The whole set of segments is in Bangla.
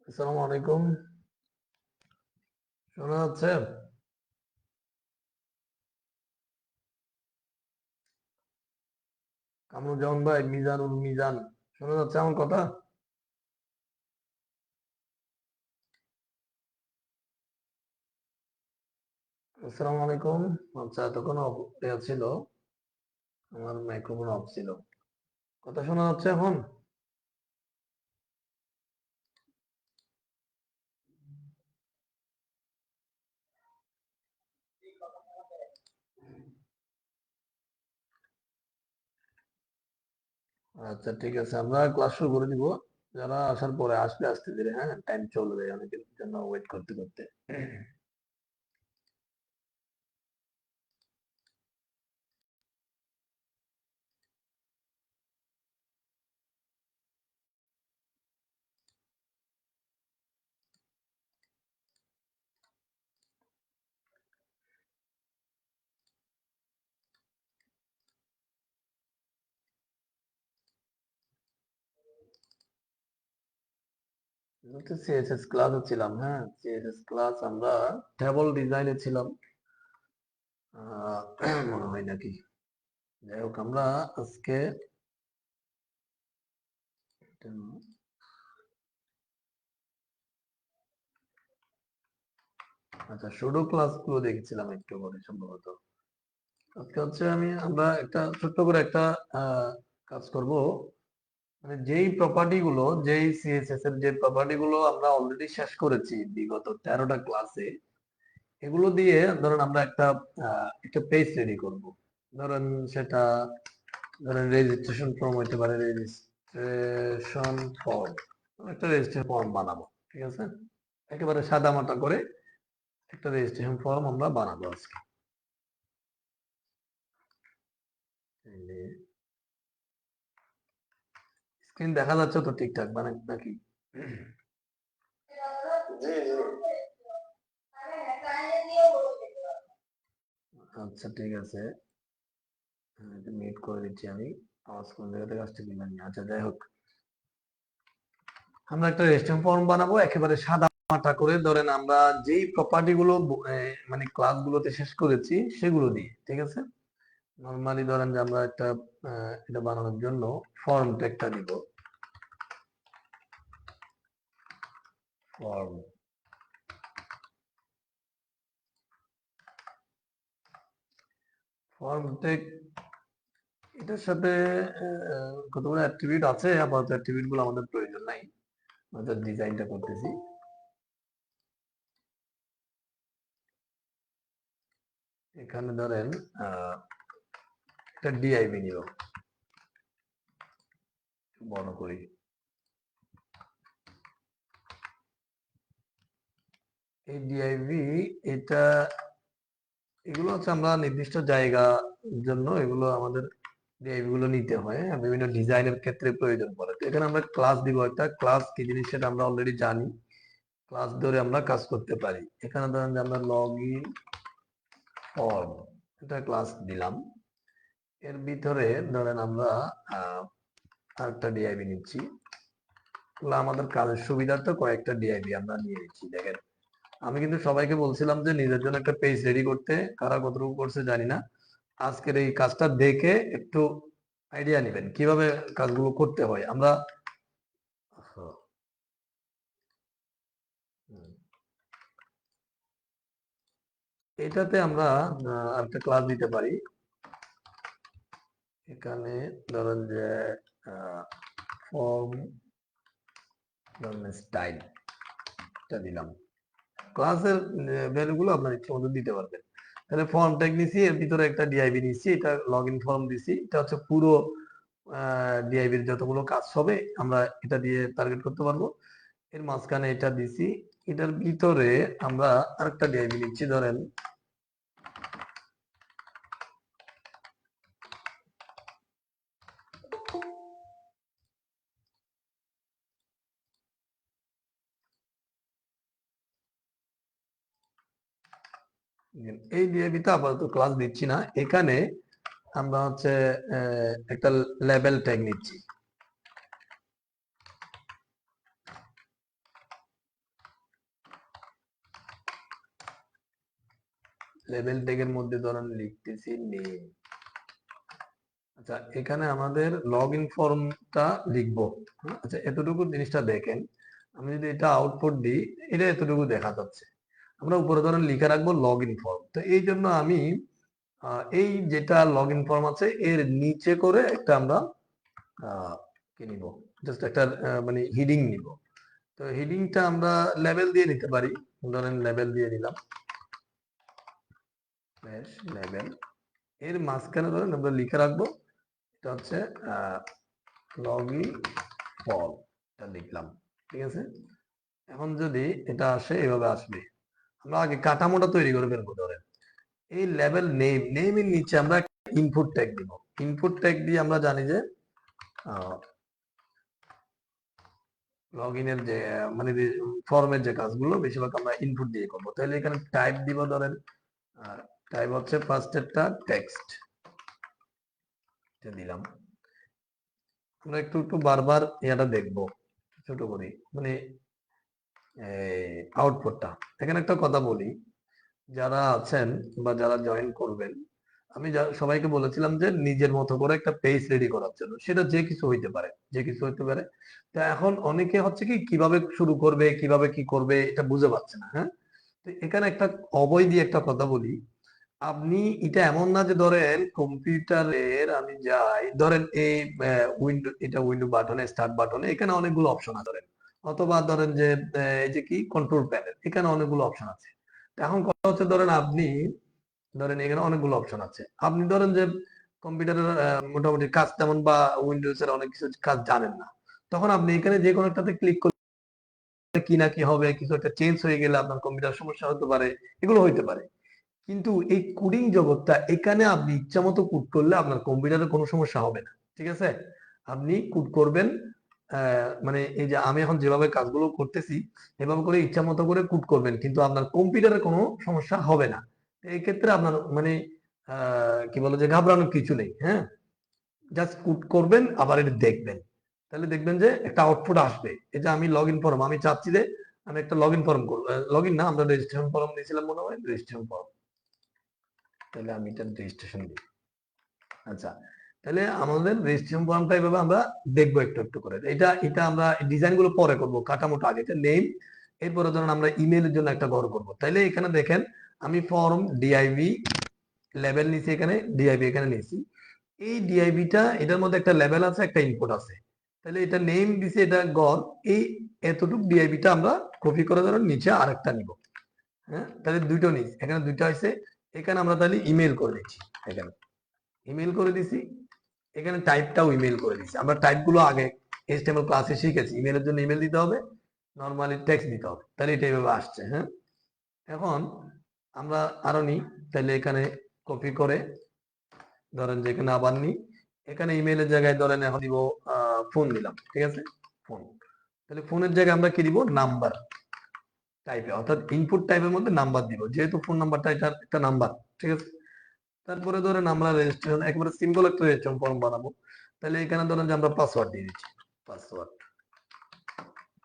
আসসালামু আলাইকুম। শোনা যাচ্ছে? কামরুজ্জামান ভাই, মিজানুল মিজান, শোনা যাচ্ছে আমার কথা? আসসালামু আলাইকুম। আচ্ছা, এতক্ষণ অফ ছিল, আমার মাইক্রোফোন অফ ছিল। কথা শোনা যাচ্ছে এখন? আচ্ছা, ঠিক আছে, আমরা ক্লাস শুরু করে দিব। যারা আসার পরে আসবে আস্তে ধীরে, হ্যাঁ, টাইম চলবে অনেকের জন্য ওয়েট করতে করতে। সিএসএস ক্লাসে ছিলাম, হ্যাঁ, সিএসএস ক্লাস আমরা টেবল ডিজাইনে ছিলাম। মনে হয় নাকি, যাই হোক, আমরা আজকে আচ্ছা শুডো ক্লাসগুলো দেখেছিলাম একটু পরে সম্ভবত। আজকে হচ্ছে আমরা একটা ছোট্ট করে একটা কাজ করব। মানে যেই প্রপার্টি গুলো, যেই সিএসএস এর যে প্রপার্টি গুলো আমরা অলরেডি শেষ করেছি বিগত 13টা ক্লাসে, এগুলো দিয়ে ধরেন আমরা একটা পেজ রেডি করব। ধরেন সেটা, ধরেন রেজিস্ট্রেশন ফর্ম হইতে পারে, রেজিস্ট্রেশন ফর্ম, একটা রেজিস্ট্রেশন ফর্ম বানাবো, ঠিক আছে, একেবারে সাদা মাটা করে একটা রেজিস্ট্রেশন ফর্ম আমরা বানাবো আজকে। স্ক্রিন দেখা যাচ্ছে তো ঠিকঠাক, মানে নাকি? জি জি। আচ্ছা, ঠিক আছে, মিউট করে দিচ্ছি আমি। আওয়াজ কোন জায়গা থেকে আসছে কিনা জানি। আচ্ছা, যাই হোক, আমরা একটা রেজিস্ট্রেশন ফর্ম বানাবো একেবারে সাদা মাটা করে। ধরেন আমরা যেই প্রপার্টি গুলো মানে ক্লাস গুলোতে শেষ করেছি সেগুলো দিয়ে, ঠিক আছে। নরমালি ধরেন যে আমরা এটা বানানোর জন্য ফর্ম ট্যাগটা দিব। ফর্ম ফর্ম ট্যাগ, এটার সাথে কতগুলো অ্যাট্রিবিউট আছে, আপাতত অ্যাট্রিবিউট গুলো আমাদের প্রয়োজন নাই, আমাদের ডিজাইনটা করতেছি। এখানে ধরেন একটা ডিআইবি নিব, বড় করি। এই ডিআইবি, এটা, এগুলো হচ্ছে আমরা নির্দিষ্ট জায়গা জন্য এগুলো আমাদের ডিআইবি গুলো নিতে হয়, বিভিন্ন ডিজাইনের ক্ষেত্রে প্রয়োজন পড়ে। তো এখানে আমরা ক্লাস দিব, একটা ক্লাস কি জিনিস সেটা আমরা অলরেডি জানি, ক্লাস ধরে আমরা কাজ করতে পারি। এখানে ধরেন যে আমরা লগ ইন ফর্ম, এটা ক্লাস দিলাম। এর ভিতরে ধরেন আমরা আরেকটা ডিআইবি নিচ্ছি। আমাদের কাজের সুবিধার্থে কয়েকটা ডিআইবি আমরা নিয়ে নিচ্ছি। দেখেন, আমি কিন্তু সবাইকে বলছিলাম যে নিজের জন্য একটা পেজ রেডি করতে, কারা কতটুকু করছে জানি না। আজকের এই কাজটা দেখে একটু আইডিয়া নেবেন কিভাবে কাজগুলো করতে হয়। আমরা এটাতে আমরা একটা ক্লাস দিতে পারি। এখানে ধরেন যে ফর্ম, ধরেন স্টাইল, এটা দিলাম। ক্লাসের ভ্যালুগুলো আপনার ইচ্ছে মতো দিতে পারবেন। তাহলে ফর্ম ট্যাগ নিছি, এর ভিতরে একটা ডিআইবি নিছি, এটা লগ ইন ফর্ম দিছি। এটা হচ্ছে পুরো ডিআইবির যতগুলো কাজ হবে আমরা এটা দিয়ে টার্গেট করতে পারবো। এর মাঝখানে এটা দিছি, এটার ভিতরে আমরা আরেকটা ডিআইবি নিচ্ছি। ধরেন এই ডিআইবিতে আপাতত ক্লাস দিচ্ছি না, এখানে আমরা হচ্ছে একটা লেভেল ট্যাগ নিচ্ছি। লেভেল ট্যাগের মধ্যে ধরেন লিখতেছি নেম। আচ্ছা, এখানে আমাদের লগ ইন ফর্মটা লিখবো। আচ্ছা, এতটুকু জিনিসটা দেখেন, আমি যদি এটা আউটপুট দিই, এটা এতটুকু দেখা যাচ্ছে। আমরা উপরে ধরেন লিখে রাখবো লগ ইন ফর্ম। তো এই জন্য আমি এই যেটা লগ ইন ফর্ম আছে এর নিচে করে একটা আমরা কি নিব, জাস্ট একটা মানে হিডিং নিব। তো হিডিংটা আমরা লেভেল দিয়ে নিতে পারি, ধরেন লেভেল দিয়ে নিলাম, লেভেল। এর মাঝখানে ধরেন আমরা লিখে রাখবো এটা হচ্ছে লগ ইন ফর্ম, এটা লিখলাম। ঠিক আছে, এখন যদি এটা আসে এভাবে আসবে। আমরা আগে কাঠামোটা তৈরি করে ফেলবো। ধরেন এই লেভেল নেমের নিচে আমরা ইনপুট ট্যাগ দিব। ইনপুট ট্যাগ দিয়ে আমরা জানি যে লগ ইনের যে মানে ফর্মের যে কাজগুলো বেশিরভাগ আমরা ইনপুট দিয়ে করবো। তাহলে এখানে টাইপ দিব, ধরেন টাইপ হচ্ছে ফার্স্টেরটা টেক্সট দিলাম। আমরা একটু একটু বারবার এটা দেখবো ছোট করি, মানে আউটপুটটা। এখানে একটা কথা বলি, যারা আছেন বা যারা জয়েন করবেন, আমি সবাইকে বলেছিলাম যে নিজের মতো করে একটা পেজ রেডি করার জন্য। সেটা যে কিছু হইতে পারে, যে কিছু হইতে পারে। তা এখন অনেকে হচ্ছে কি কিভাবে শুরু করবে, কিভাবে কি করবে এটা বুঝে পাচ্ছে না। হ্যাঁ, তো এখানে একটা অবয় দিয়ে একটা কথা বলি। আপনি এটা এমন না যে ধরেন কম্পিউটারের আমি যাই, ধরেন এই উইন্ডো, এটা উইন্ডো বাটনে স্টার্ট বাটনে এখানে অনেকগুলো অপশন আছে ধরেন, অথবা ধরেন যে এই যে কি কন্ট্রোল প্যানেল, এখানে অনেকগুলো অপশন আছে। এখন কথা হচ্ছে ধরেন আপনি ধরেন এখানে অনেকগুলো অপশন আছে, আপনি ধরেন যে কম্পিউটারের মোটামুটি কাজ তেমন বা উইন্ডোজ এর অনেক কিছু কাজ জানেন না, তখন আপনি এখানে যে কোনো একটাতে ক্লিক করলে কি না কি হবে, কিছু একটা চেঞ্জ হয়ে গেলে আপনার কম্পিউটার সমস্যা হতে পারে, এগুলো হইতে পারে। কিন্তু এই কোডিং জগৎটা, এখানে আপনি ইচ্ছা মতো কোড করলে আপনার কম্পিউটারে কোনো সমস্যা হবে না। ঠিক আছে, আপনি কোড করবেন, মানে এই যে আমি এখন যেভাবে কাজগুলো করতেছি এভাবে করে ইচ্ছা মতো করে কোড করবেন, কিন্তু আপনার কম্পিউটারে কোনো সমস্যা হবে না। এই ক্ষেত্রে আপনার মানে কি বলে যে ঘাবড়ানোর কিছু নেই। হ্যাঁ, জাস্ট কোড করবেন, আবার এটা দেখবেন, তাহলে দেখবেন যে একটা আউটপুট আসবে। এটা আমি লগ ইন ফর্ম, আমি চাচ্ছি যে আমি একটা লগ ইন ফর্ম করবো, লগ ইন না, আমরা রেজিস্ট্রেশন ফর্ম দিয়েছিলাম মনে হয়, রেজিস্ট্রেশন ফর্ম। তাহলে আমি এটা রেজিস্ট্রেশন দিই। আচ্ছা, তাহলে আমাদের রেজিস্ট্রেশন ফর্মটা এভাবে আমরা দেখবো একটু একটু করে। এটা এটা আমরা ডিজাইন গুলো পরে করবো, কাঠামোটা আগে। এটা নেম, এরপরে ধরুন আমরা ইমেইলের জন্য একটা ঘর করবো। তাইলে এখানে দেখেন আমি ফর্ম ডিআইভি লেভেল নিছি, এখানে ডিআইভি এখানে নিছি। এই ডিআইভিটা এটার মধ্যে একটা লেভেল আছে, একটা ইনপুট আছে। তাহলে এটা নেম দিছে, এটা ঘর। এই এতটুকু ডিআইভিটা আমরা কপি করে ধরুন নিচে আরেকটা নিব। হ্যাঁ, তাহলে দুটো নিচ্ছি, এখানে দুইটা হয়েছে। এখানে আমরা তাহলে ইমেল করে দিচ্ছি, এখানে ইমেল করে দিছি। এখানে টাইপটাও ইমেল করে দিচ্ছি। আমরা টাইপগুলো আগে এইচটিএমএল ক্লাসে শিখেছি, ইমেলের জন্য ইমেল দিতে হবে, নরমালি টেক্সট দিতে হবে। তাহলে এটা এইভাবে আসছে। হ্যাঁ, এখন আমরা আরো নিই, তাহলে এখানে কপি করে ধরেন যে এখানে আবার নিই, এখানে ইমেলের জায়গায় ধরেন এখন দিব ফোন দিলাম। ঠিক আছে, ফোন। তাহলে ফোনের জায়গায় আমরা কি দিব, নাম্বার টাইপে, অর্থাৎ ইনপুট টাইপের মধ্যে নাম্বার দিব, যেহেতু ফোন নাম্বারটা এটা একটা নাম্বার। ঠিক আছে, তারপরে ধরেন আমরা রেজিস্ট্রেশন একেবারে সিম্পল একটা রেজিস্ট্রেশন ফর্ম বানাবো। তাহলে এখানে ধরেন যে আমরা পাসওয়ার্ড দিয়ে দিচ্ছি, পাসওয়ার্ড।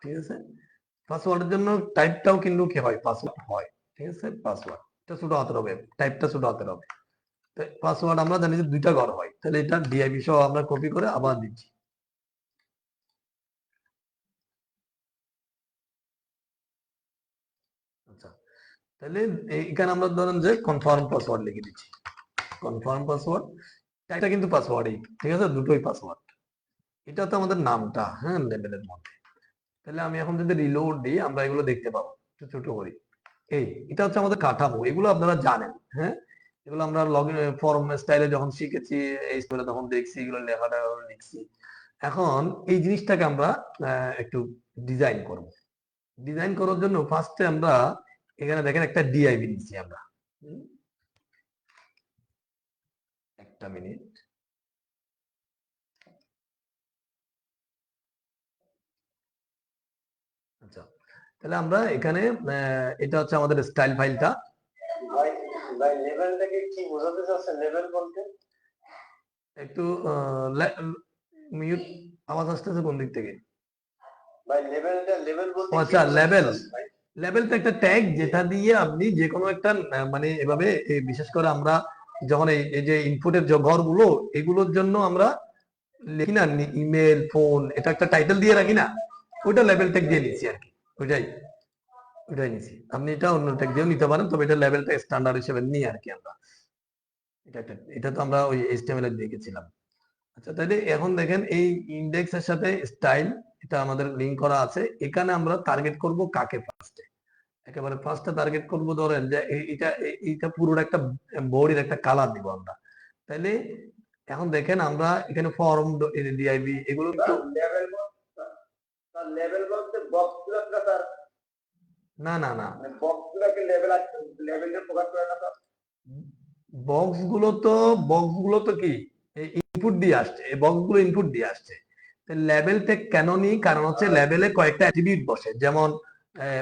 ঠিক আছে, পাসওয়ার্ডের জন্য টাইপটাও কিন্তু কি হয়, পাসওয়ার্ড হয়। ঠিক আছে, পাসওয়ার্ড এটা ছোট হাতের হবে, টাইপটা ছোট হাতের হবে। পাসওয়ার্ড আমরা জানি যে দুইটা ঘর হয়, তাহলে এটা ডিআইভি সহ আমরা কপি করে আবার দিচ্ছি। আচ্ছা, তাহলে এখানে আমরা ধরেন যে কনফার্ম পাসওয়ার্ড লিখে দিচ্ছি, কনফার্ম পাসওয়ার্ড। এটা কিন্তু পাসওয়ার্ডই, ঠিক আছে, দুটোই পাসওয়ার্ড। এটা তো আমাদের নামটা, হ্যাঁ, লেভেলের মধ্যে। তাহলে আমি এখন যদি রিলোড দিই আমরা এগুলো দেখতে পাবো, ছোট ছোট করি। এই এটা হচ্ছে আমাদের কাঠামো, এগুলো আপনারা জানেন। হ্যাঁ, এগুলো আমরা লগইন ফর্ম স্টাইলে যখন শিখেছি, এই স্কুলে তখন দেখছি এগুলো লেখাটা লিখছি। এখন এই জিনিসটাকে আমরা একটু ডিজাইন করব। ডিজাইন করার জন্য ফার্স্টে আমরা এখানে দেখেন একটা ডিআইভি নিচ্ছি আমরা। একটা মিনিট। আচ্ছা, তাহলে আমরা এখানে এটা হচ্ছে আমাদের স্টাইল ফাইলটা। ভাই ভাই লেভেলটাকে কি বোঝাতে চাচ্ছেন, লেভেল বলতে? একটু মিউট, আওয়াজ আসতেছে কোন দিক থেকে? ভাই লেভেলটা লেভেল বলতে ও কি আচ্ছা, বোঝাতে লেভেল। চাচ্ছেন ভাই? লেভেলটা একটা ট্যাগ যেটা দিয়ে আপনি যে কোনো একটা মানে এভাবে বিশেষ করে আমরা যখন এই যে ইনপুটের যে ঘরগুলো এগুলোর জন্য আমরা লিখি না ইমেল ফোন এটা একটা টাইটেল দিয়ে রাখি না, ওইটা লেভেল ট্যাগ দিয়ে নিছি আর কি। ওইটাই ওইটাই নিছি। আপনি এটা অন্য ট্যাগ দিয়েও নিতে পারেন, তবে এটা লেভেলটা স্ট্যান্ডার্ড হিসেবে নিই আর কি আমরা। এটা তো আমরা ওই HTML এর দেখেছিলাম। আচ্ছা, তাহলে এখন দেখেন এই ইন্ডেক্সের সাথে স্টাইল এটা আমাদের লিংক করা আছে। এখানে আমরা টার্গেট করব কাকে ফার্স্টে, একেবারে ফার্স্টে টার্গেট করব ধরেন যে এইটা পুরোটা একটা বডির একটা কালার দিব আমরা। তাহলে এখন দেখেন আমরা এখানে ফর্ম ডিআইভি এগুলো কিন্তু লেভেল বলতে বক্সগুলো স্যার, না না না মানে বক্সগুলোকে লেভেল আছে, লেভেলে প্রকাশ করে না স্যার। বক্সগুলো তো কি ইনপুট দিয়ে আসছে, এই বক্সগুলো ইনপুট দিয়ে আসছে। লেভেল ট্যাগ কেন নিই, কারণ হচ্ছে লেভেলে কয়েকটা অ্যাট্রিবিউট বসে, যেমন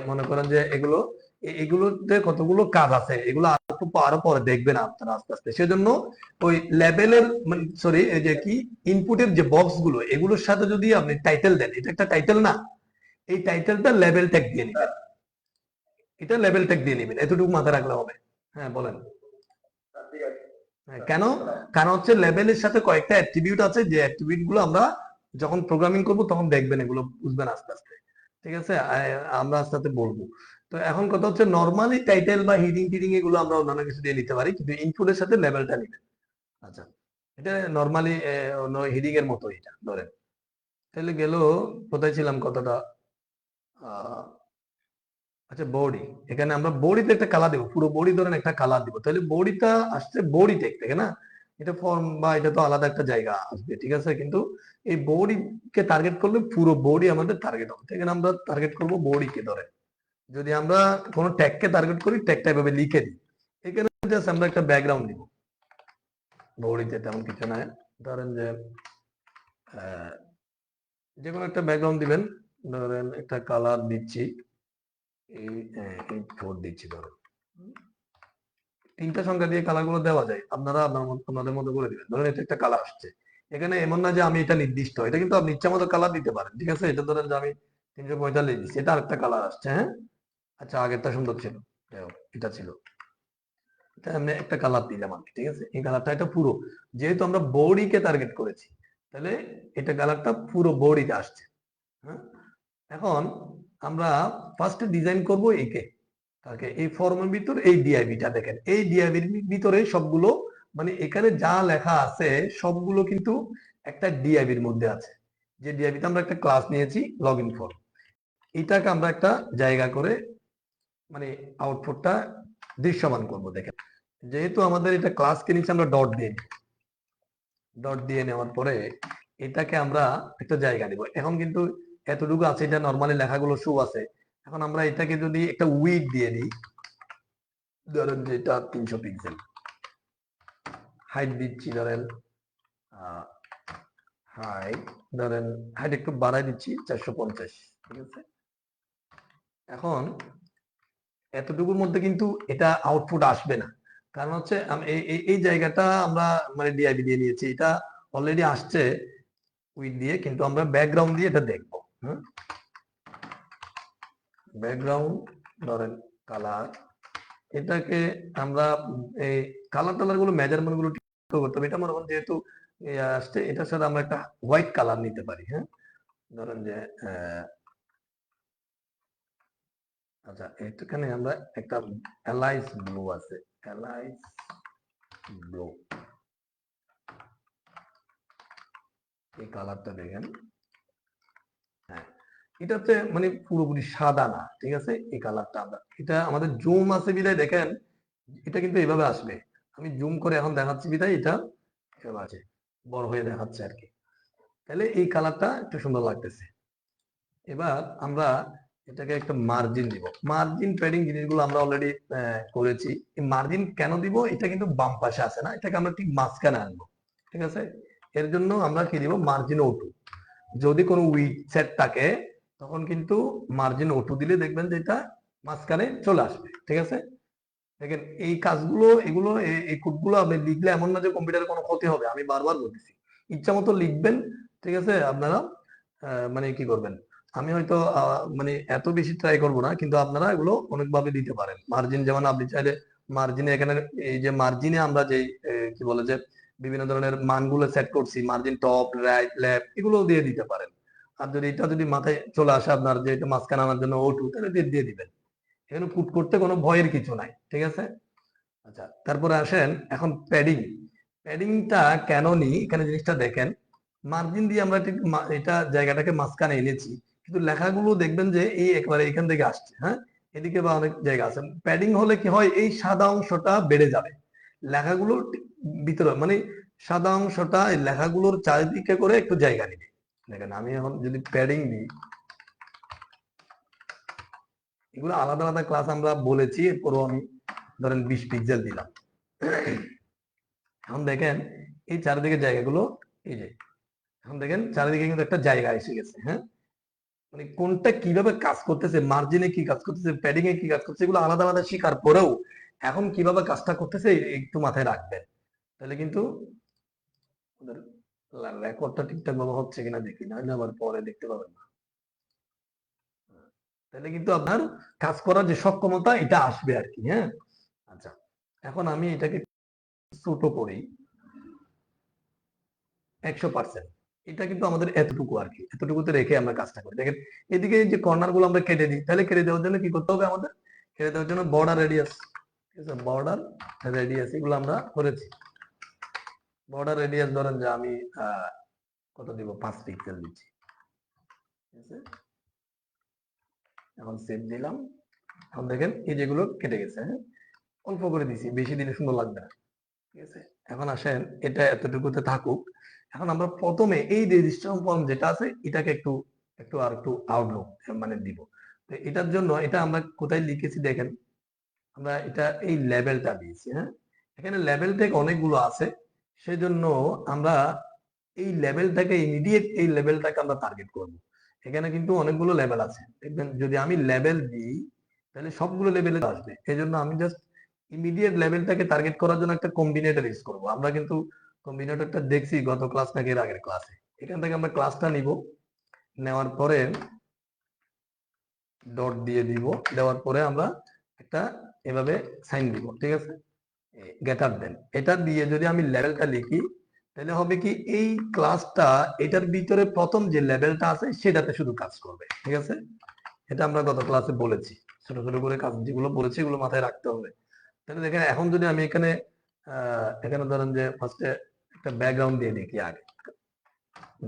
মনে করেন যে এগুলোতে কতগুলো কাজ আছে, এগুলো আরো পরে দেখবেন আপনারা আস্তে আস্তে। সেজন্য ওই লেভেলের সরি এই যে কি ইনপুটের যে বক্স গুলো এগুলোর সাথে যদি আপনি টাইটেল দেন, এটা একটা টাইটেল না, এই টাইটেলটা লেভেল ট্যাগ দিয়ে নেবেন, এটা লেভেল ট্যাগ দিয়ে নেবেন, এতটুকু মাথায় রাখলে হবে। হ্যাঁ বলেন। ঠিক আছে। কেন? কারণ হচ্ছে লেভেলের সাথে কয়েকটা অ্যাট্রিবিউট আছে, যে অ্যাট্রিবিউট গুলো আমরা যখন প্রোগ্রামিং করব তখন দেখবেন, এগুলো বুঝবেন আস্তে আস্তে। ঠিক আছে, আমরা আস্তে আস্তে বলবো। তো এখন কথা হচ্ছে নরমালি টাইটেল বা হিডিং টিডিং এগুলো আমরা অন্যান্য কিছু দিয়ে নিতে পারি, কিন্তু ইনপুটের সাথে লেভেলটা নিবেন। আচ্ছা, এটা নরমালি হিডিং এর মতো এটা ধরেন। তাহলে গেল, কোথায় ছিলাম কথাটা? আচ্ছা, বডি। এখানে আমরা বডিতে একটা কালার দিব, পুরো বডি ধরেন একটা কালার দিব। তাহলে বডিটা আসছে বডি ট্যাগ থেকে না, এটা ফর্ম বা এটা তো আলাদা একটা জায়গা আসবে, ঠিক আছে। কিন্তু এই বডিকে টার্গেট করলে পুরো বডি আমাদের টার্গেট হবে। এখানে আমরা টার্গেট করব বডিকে ধরে। যদি আমরা কোনো ট্যাগকে টার্গেট করি, ট্যাগটা এভাবে লিখে দিই। এখানে জাস্ট আমরা একটা ব্যাকগ্রাউন্ড দিব, বডিতে তেমন কিছু না। ধরেন যে যে কোনো একটা ব্যাকগ্রাউন্ড দিবেন, ধরেন একটা কালার দিচ্ছি, এই 4 দিচ্ছি ধরো। 3টা সংখ্যা দিয়ে কালার গুলো দেওয়া যায়, আপনারা আপনাদের মতো করে দিবেন। ধরেন এটা একটা কালার আসছে, এখানে এমন না যে আমি এটা নির্দিষ্ট, এটা কিন্তু আপনি ইচ্ছা মতো কালার দিতে পারেন, ঠিক আছে। এটা ধরেন যে আমি 345 দিচ্ছি, এটা আরেকটা কালার আসছে। হ্যাঁ, আচ্ছা, আগেরটা সুন্দর ছিল, এটা ছিল, এটা আমি একটা কালার দিলাম আর কি, ঠিক আছে। এই কালারটা এটা পুরো, যেহেতু আমরা বডিকে টার্গেট করেছি, তাহলে এটা কালারটা পুরো বডিতে আসছে। হ্যাঁ, এখন আমরা ফার্স্টে ডিজাইন করব একে, তাকে এই ফর্মের ভিতর এই ডিআইভিটা দেখেন, এই ডিআইভির ভিতরে সবগুলো মানে এখানে যা লেখা আছে সবগুলো কিন্তু একটা ডিআইভির মধ্যে আছে। যে ডিআইভিতে আমরা একটা ক্লাস নিয়েছি লগইন ফর্ম, এটাকে আমরা একটা জায়গা করে মানে আউটপুটটা দৃশ্যমান করব। দেখেন, যেহেতু আমাদের এটা ক্লাসকে নিচে আমরা ডট দিয়ে নেওয়ার পরে এটাকে আমরা একটা জায়গা দিব। এখন কিন্তু এতটুকু আছে, এটা নর্মালি লেখাগুলো শো আছে। এখন আমরা এটাকে যদি একটা উইড দিয়ে দিই, ধরেন যে এটা 300 পিক্সেল, হাইট দিচ্ছি ধরেন হাইট একটু বাড়াই দিচ্ছি 450, ঠিক আছে। এখন এতটুকুর মধ্যে কিন্তু এটা আউটপুট আসবে না, কারণ হচ্ছে এই জায়গাটা আমরা মানে ডিআইভি দিয়ে নিয়েছি, এটা অলরেডি আসছে উইড দিয়ে, কিন্তু আমরা ব্যাকগ্রাউন্ড দিয়ে এটা দেখবো। হ্যাঁ, ব্যাকগ্রাউন্ড ধরেন কালার, এটাকে আমরা এই কালার টালার গুলো মেজারমেন্ট গুলো ঠিক করতে হবে। এটা মনে করেন যেহেতু আসছে, এটার সাথে আমরা একটা হোয়াইট কালার নিতে পারি। হ্যাঁ, ধরেন যে আচ্ছা, এখানে আমরা একটা অ্যালাইস ব্লু আছে, অ্যালাইস ব্লু, এই কালারটা দেখেন। হ্যাঁ, এটাতে মানে পুরোপুরি সাদা না, ঠিক আছে। এই কালারটা আমরা, এটা আমাদের জুম আছে বিদায় দেখেন এটা কিন্তু এইভাবে আসবে। আমি জুম করে এখন দেখাচ্ছি বিদায় এটা এভাবে আছে, বড় হয়ে দেখাচ্ছে আর কি। তাহলে এই কালারটা একটু সুন্দর লাগতেছে। এবার আমরা এটাকে একটা মার্জিন দিব, মার্জিন প্যাডিং জিনিসগুলো আমরা অলরেডি করেছি। এই মার্জিন কেন দিব, এটা কিন্তু বাম পাশে আছে না, এটাকে আমরা ঠিক মাঝখানে আনবো, ঠিক আছে। এর জন্য আমরা কি দিব, মার্জিন ও2। যদি কোনো উইড সেট থাকে তখন কিন্তু মার্জিন ও2 দিলে দেখবেন যে এটা মাঝখানে চলে আসবে, ঠিক আছে। দেখেন এই কাজগুলো, এগুলো এই কোডগুলো আপনি লিখলে এমন না যে কম্পিউটারে কোনো ক্ষতি হবে, আমি বারবার বলতেছি, ইচ্ছা মতো লিখবেন, ঠিক আছে। আপনারা মানে কি করবেন, আমি হয়তো মানে এত বেশি ট্রাই করবো না, কিন্তু আপনারা এগুলো অনেকভাবে দিতে পারেন। মার্জিন যেমন আপনি চাইলে মার্জিনে এখানে এই যে মার্জিনে আমরা যে কি বলে যে বিভিন্ন ধরনের মানগুলো সেট করছি, মার্জিন টপ রাইট লেফট এগুলো দিয়ে দিতে পারেন। আর যদি এটা যদি মাথায় চলে আসে আপনার যে এটা মাঝখানে আনার জন্য O2, তাহলে দিয়ে দিবেন। এখানে পুট করতে কোনো ভয়ের কিছু নাই, ঠিক আছে। আচ্ছা, তারপরে আসেন এখন প্যাডিং। প্যাডিংটা কেন নিই এখানে জিনিসটা দেখেন। মার্জিন দিয়ে আমরা ঠিক এটা জায়গাটাকে মাঝখানে এনেছি, কিন্তু লেখাগুলো দেখবেন যে এই একবারে এখান থেকে আসছে, হ্যাঁ, এদিকে বা অনেক জায়গা আছে। প্যাডিং হলে কি হয়, এই সাদা অংশটা বেড়ে যাবে, লেখাগুলো ভিতরে মানে সাদা অংশটা এই লেখাগুলোর চারিদিকে করে একটু জায়গা নিবে। দেখেন আমি এখন যদি প্যাডিং দিই, এগুলো আলাদা আলাদা ক্লাস আমরা বলেছি, এরপরও আমি ধরেন 20 পিক্সেল দিলাম। এখন দেখেন এই চারিদিকে জায়গাগুলো, এই যে এখন দেখেন চারিদিকে কিন্তু একটা জায়গা এসে গেছে, হ্যাঁ, মানে কোনটা কিভাবে কাজ করতেছে, মার্জিনে কি কাজ করতেছে, প্যাডিং এ কি কাজ করতেছে, এগুলো আলাদা আলাদা শেখার পরেও এখন কিভাবে কাজটা করতেছে একটু মাথায় রাখবেন। তাহলে কিন্তু রেকর্ডটা ঠিকঠাক ভাবে হচ্ছে কিনা দেখি, না হলে আবার পরে দেখতে পাবেন না। তাহলে কিন্তু আপনার কাজ করার যে সক্ষমতা এটা আসবে আর কি, হ্যাঁ। আচ্ছা, এখন আমি এটাকে ছোট করি 100%। এটা কিন্তু আমাদের এতটুকু আর কি, এতটুকুতে রেখে আমরা কাজটা করি। দেখেন এদিকে যে কর্নার গুলো আমরা কেটে দিই, তাহলে কেটে দেওয়ার জন্য কি করতে হবে আমাদের, কেটে দেওয়ার জন্য বর্ডার রেডিয়াস, ঠিক আছে, বর্ডার রেডিয়াস এগুলো আমরা করেছি। বর্ডার রেডিয়াস ধরেন যে আমি কত দিব, 5 পিক্সেল দিচ্ছি, ঠিক আছে। এখন সেভ দিলাম। এখন দেখেন এই যেগুলো কেটে গেছে, হ্যাঁ, অল্প করে দিছি, বেশি দিলে সুন্দর লাগবে না, ঠিক আছে। এখন আসেন এটা এতটুকুতে থাকুক। এখন আমরা প্রথমে এই রেজিস্ট্রেশন ফর্ম যেটা আছে এটাকে একটু একটু আর একটু আউটলুক মানে দিব। তো এটার জন্য এটা আমরা কোথায় লিখেছি দেখেন, আমরা এটা এই লেভেলটা দিয়েছি, হ্যাঁ, এখানে লেভেল থেকে অনেকগুলো আছে, সেজন্য আমরা এই লেভেলটাকে ইমিডিয়েট এই লেভেলটাকে আমরা টার্গেট করব। এখানে কিন্তু অনেকগুলো লেভেল আছে, দেখবেন যদি আমি লেভেল দিই তাহলে সবগুলো লেভেলে আসবে। এই জন্য আমি জাস্ট ইমিডিয়েট লেভেলটাকে টার্গেট করার জন্য একটা কম্বিনেটর ইউজ করব। আমরা কিন্তু কম্বিনেটরটা দেখছি গত ক্লাস নাকি এর আগের ক্লাসে। এখান থেকে আমরা ক্লাসটা নিব, নেওয়ার পরে ডট দিয়ে দিব, দেওয়ার পরে আমরা একটা এভাবে সাইন দিব, ঠিক আছে, গেটার দেন। এটা দিয়ে যদি আমি লেভেলটা লিখি তাহলে হবে কি, এই ক্লাসটা এটার ভিতরে প্রথম যে লেভেলটা আছে সেটাতে শুধু কাজ করবে, ঠিক আছে। এটা আমরা গত ক্লাসে বলেছি, ছোট ছোট করে কাজ যেগুলো বলেছি এগুলো মাথায় রাখতে হবে। তাহলে দেখেন এখন যদি আমি এখানে এখানে ধরেন যে ফার্স্টে একটা ব্যাকগ্রাউন্ড দিয়ে দেখি আগে,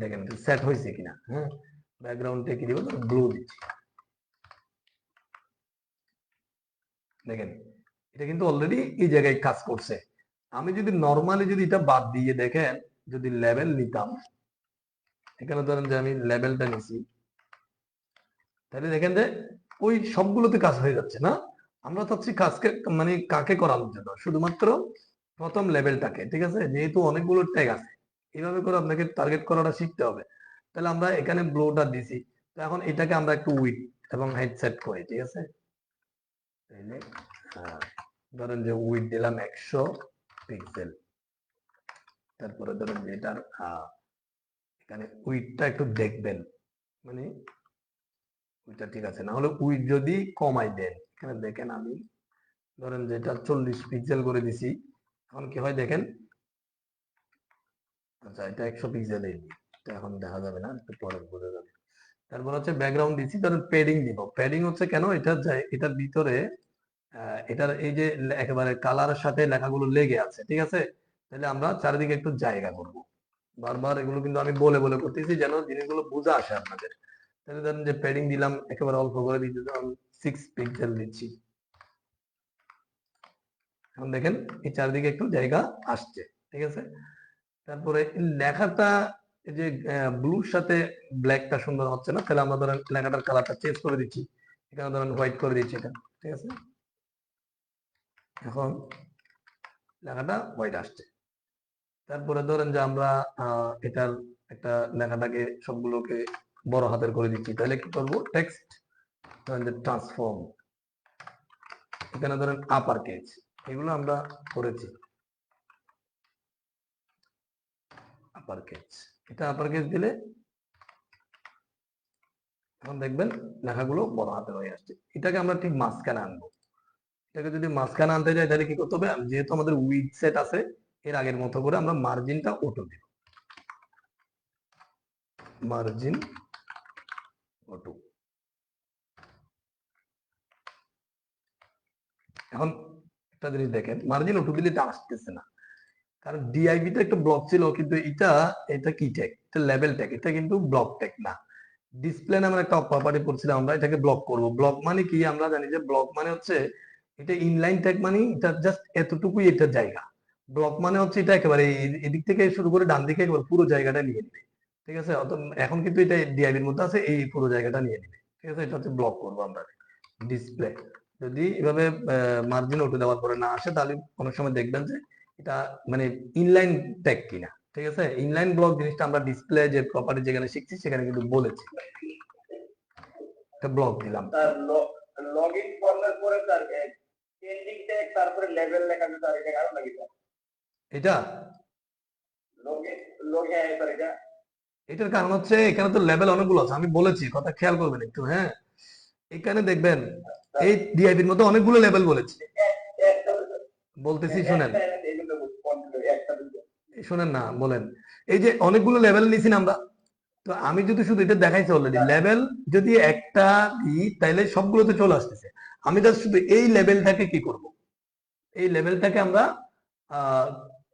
দেখেন সেট হয়েছে কিনা, হ্যাঁ, ব্যাকগ্রাউন্ডে কি দিব, ব্লু দিচ্ছি, দেখেন এটা কিন্তু অলরেডি এই জায়গায় কাজ করছে। আমি যদি নর্মালি যদি এটা বাদ দিয়ে দেখেন, যদি লেভেল নিতাম, এখানে ধরেন যে আমি লেভেলটা নিছি, তাহলে দেখেন যে ওই সবগুলোতে কাজ হয়ে যাচ্ছে না। আমরা চাচ্ছি কাজকে মানে কাকে করানোর জন্য, শুধুমাত্র প্রথম লেভেলটাকে, ঠিক আছে, যেহেতু অনেকগুলো ট্যাগ আছে এইভাবে করে আপনাকে টার্গেট করাটা শিখতে হবে। তাহলে আমরা এখানে ব্লোটা দিছি, তো এখন এটাকে আমরা একটু উইড এবং হাইট সেট করি, ঠিক আছে। তাইলে ধরেন যে উইড দিলাম 100 পিক্সেল, তারপরে ধরেন যে এটার এখানে উইডটা একটু দেখবেন, মানে উইডটা ঠিক আছে, না হলে উইড যদি কমাই দেন, এখানে দেখেন আমি ধরেন যে এটা 40 পিক্সেল করে দিছি, এখন কি হয় দেখেন, আচ্ছা এটা 100 পিক্সেল এই এটা এখন দেখা যাবে না, একটু পরে বোঝা যাবে। তারপর হচ্ছে ব্যাকগ্রাউন্ড দিচ্ছি, ধরেন প্যাডিং দিব। প্যাডিং হচ্ছে কেন, এটা এটার ভিতরে এটার এই যে একেবারে কালারের সাথে লেখাগুলো লেগে আছে, ঠিক আছে। তাহলে আমরা চারিদিকে একটু জায়গা করব, বারবার এগুলো কিন্তু আমি বলে বলে করতেছি যেন জিনিসগুলো বোঝা আসে আপনাদের। তাহলে ধরেন যে প্যাডিং দিলাম একেবারে অল্প করে দিচ্ছি, ধরুন 6 পিক্সেল দিচ্ছি। এখন দেখেন এই চারিদিকে একটু জায়গা আসছে, ঠিক আছে। তারপরে লেখাটা এই যে ব্লুর সাথে ব্ল্যাকটা সুন্দর হচ্ছে না, তাহলে আমরা ধরেন লেখাটার কালারটা চেঞ্জ করে দিচ্ছি, এখানে ধরেন হোয়াইট করে দিচ্ছি এটা, ঠিক আছে। এখন লেখাটা হোয়াইট আসছে। তারপরে ধরেন যে আমরা এটার একটা লেখাটাকে সবগুলোকে বড় হাতের করে দিচ্ছি, তাহলে কি করবো, টেক্সট ধরেন যে ট্রান্সফর্ম, এখানে ধরেন আপার কেস, এগুলো আমরা করেছি আপার কেস। এটা আপার কেস দিলে এখন দেখবেন লেখাগুলো বড় হাতের হয়ে আসছে। এটাকে আমরা ঠিক মাঝখানে আনবো। এটাকে যদি মাঝখানে আনতে যাই তাহলে কি করতে হবে, যেহেতু আমাদের উইড সেট আছে এর আগের মতো করে আমরা মার্জিনটা অটো দিব, মার্জিন অটো। এখন একটা জিনিস দেখেন, মার্জিন অটো দিলে এটা আসতেছে না, কারণ ডিআইবি তে একটা ব্লক ছিল, কিন্তু এটা কি ট্যাগ, এটা লেভেল ট্যাগ, এটা কিন্তু ব্লক ট্যাগ না। ডিসপ্লে নামের একটা প্রপার্টি পড়ছিলাম আমরা, এটাকে ব্লক করব। ব্লক মানে কি আমরা জানি যে ব্লক মানে হচ্ছে এটা ইনলাইন ট্যাগ, মানে এটা জাস্ট এতটুকুই এটার জায়গা। ব্লক মানে হচ্ছে এটা একেবারে এদিক থেকে শুরু করে ডান দিকে একেবারে পুরো জায়গাটা নিয়ে নেবে, ঠিক আছে। এখন কিন্তু এটা ডিআইবির মধ্যে আছে, এই পুরো জায়গাটা নিয়ে নেবে, ঠিক আছে। এটা হচ্ছে ব্লক করবো আমরা ডিসপ্লে। যদি এভাবে মার্জিন অটো দেওয়ার পরে না আসে, তাহলে অনেক সময় দেখবেন যে এটা মানে ইনলাইন ট্যাগ কিনা, ঠিক আছে। ইনলাইন ব্লক জিনিসটা আমরা ডিসপ্লে যে প্রপার্টি যেখানে শিখছি সেখানে কিন্তু বলেছি। একটা ব্লক দিলাম, তার লগ ইন ফর্মের পরে তার পেন্ডিং ট্যাগ, তারপরে লেভেল লেখা আছে, তার এটা কারণ নাকি এটা লগ ইন লগ হ্যাঁ স্যার এটা এটার কারণ হচ্ছে এখানে তো লেভেল অনেকগুলো আছে, আমি বলেছি, কথা খেয়াল করবেন একটু। হ্যাঁ, এখানে দেখবেন এই ডিআইবির মধ্যে অনেকগুলো লেভেল বলেছি, বলতেছি শোনেন, শোনেন না বলেন। এই যে অনেকগুলো লেভেল নিছি না আমরা, তো আমি যদি শুধু এটা দেখাইছি অলরেডি লেভেল যদি একটা দিই তাহলে সবগুলোতে চলে আসতেছে। আমি জাস্ট শুধু এই লেভেলটাকে কি করব, এই লেভেলটাকে আমরা